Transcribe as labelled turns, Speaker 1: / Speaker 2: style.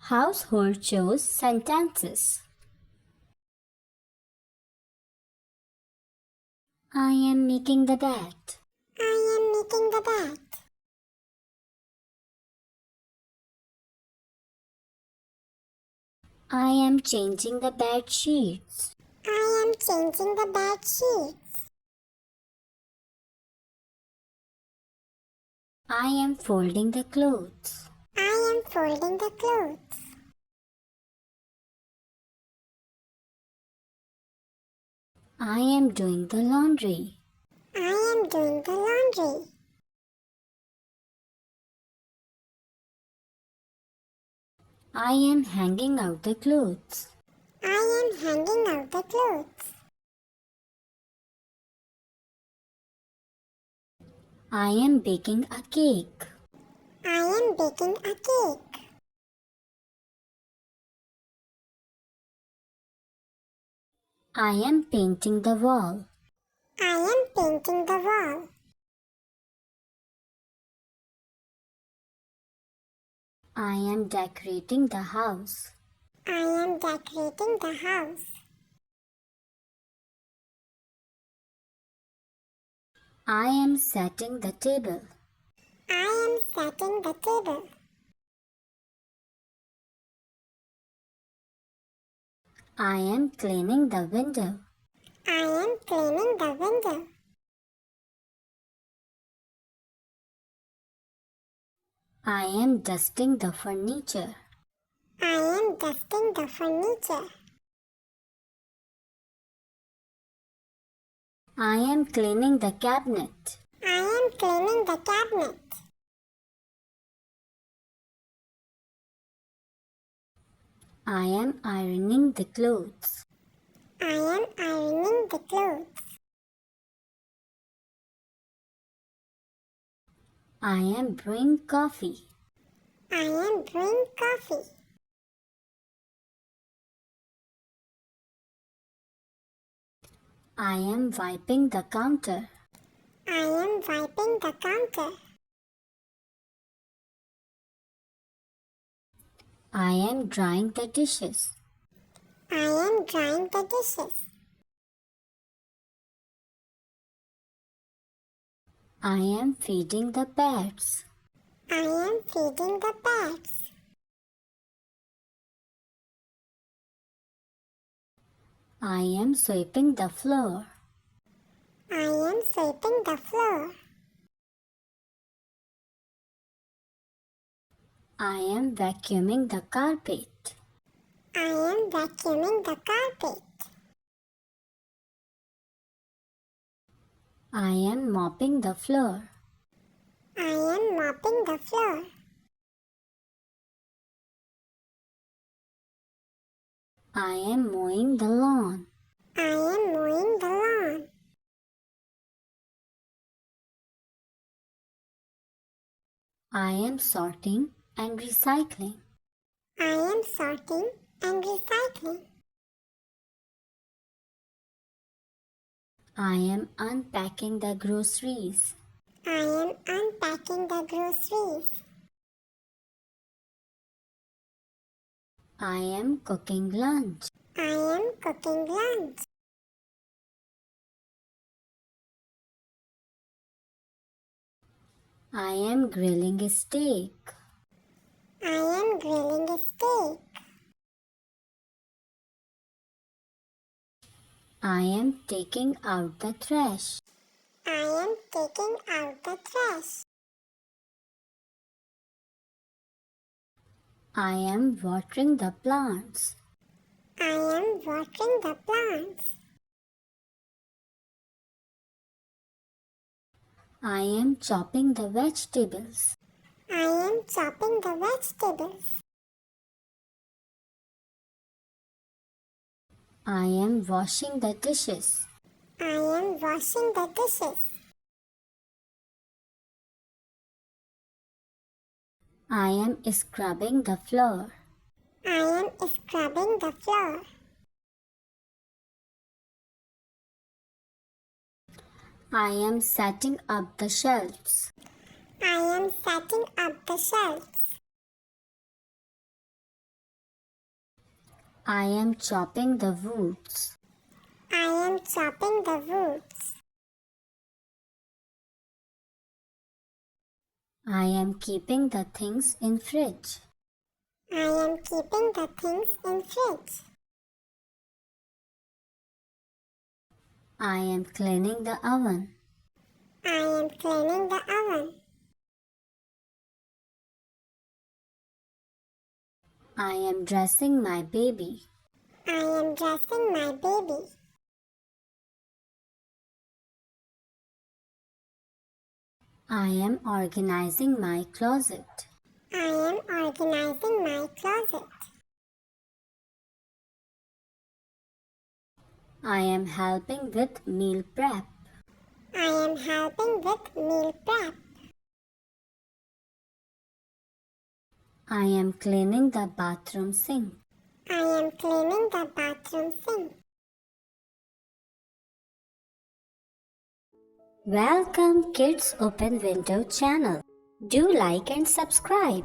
Speaker 1: Household chores sentences. I am making the bed.
Speaker 2: I am making the bed.
Speaker 1: I am changing the bed sheets.
Speaker 2: I am changing the bed sheets.
Speaker 1: I am folding the clothes.
Speaker 2: I am folding the clothes.
Speaker 1: I am doing the laundry.
Speaker 2: I am doing the laundry.
Speaker 1: I am hanging out the clothes.
Speaker 2: I am hanging out the clothes.
Speaker 1: I am baking a cake.
Speaker 2: I am baking a cake.
Speaker 1: I am painting the wall.
Speaker 2: I am painting the wall.
Speaker 1: I am decorating the house.
Speaker 2: I am decorating the house.
Speaker 1: I am setting the table.
Speaker 2: I am setting the table.
Speaker 1: I am cleaning the window.
Speaker 2: I am cleaning the window.
Speaker 1: I am dusting the furniture.
Speaker 2: I am dusting the furniture.
Speaker 1: I am cleaning the cabinet.
Speaker 2: I am cleaning the cabinet.
Speaker 1: I am ironing the clothes.
Speaker 2: I am ironing the clothes.
Speaker 1: I am brewing coffee.
Speaker 2: I am brewing coffee.
Speaker 1: I am wiping the counter.
Speaker 2: I am wiping the counter.
Speaker 1: I am drying the dishes.
Speaker 2: I am drying the dishes.
Speaker 1: I am feeding the pets.
Speaker 2: I am feeding the pets.
Speaker 1: I am sweeping the floor.
Speaker 2: I am sweeping the floor.
Speaker 1: I am vacuuming the carpet.
Speaker 2: I am vacuuming the carpet.
Speaker 1: I am mopping the floor.
Speaker 2: I am mopping the floor.
Speaker 1: I am mowing the lawn.
Speaker 2: I am mowing the lawn.
Speaker 1: I am sorting and recycling.
Speaker 2: I am sorting and recycling.
Speaker 1: I am unpacking the groceries.
Speaker 2: I am unpacking the groceries.
Speaker 1: I am cooking lunch.
Speaker 2: I am cooking lunch.
Speaker 1: I am grilling a steak.
Speaker 2: I am grilling a steak.
Speaker 1: I am taking out the trash.
Speaker 2: I am taking out the trash.
Speaker 1: I am watering the plants.
Speaker 2: I am watering the plants.
Speaker 1: I am chopping the vegetables.
Speaker 2: I am chopping the vegetables.
Speaker 1: I am washing the dishes.
Speaker 2: I am washing the dishes.
Speaker 1: I am scrubbing the floor.
Speaker 2: I am scrubbing the floor.
Speaker 1: I am setting up the shelves.
Speaker 2: I am setting up the shelves.
Speaker 1: I am chopping the woods.
Speaker 2: I am chopping the woods.
Speaker 1: I am keeping the things in fridge.
Speaker 2: I am keeping the things in fridge.
Speaker 1: I am cleaning the oven.
Speaker 2: I am cleaning the oven.
Speaker 1: I am dressing my baby.
Speaker 2: I am dressing my baby.
Speaker 1: I am organizing my closet.
Speaker 2: I am organizing my closet.
Speaker 1: I am helping with meal prep.
Speaker 2: I am helping with meal prep.
Speaker 1: I am cleaning the bathroom sink.
Speaker 2: I am cleaning the bathroom sink.
Speaker 1: Welcome Kids Open Window channel. Do like and subscribe.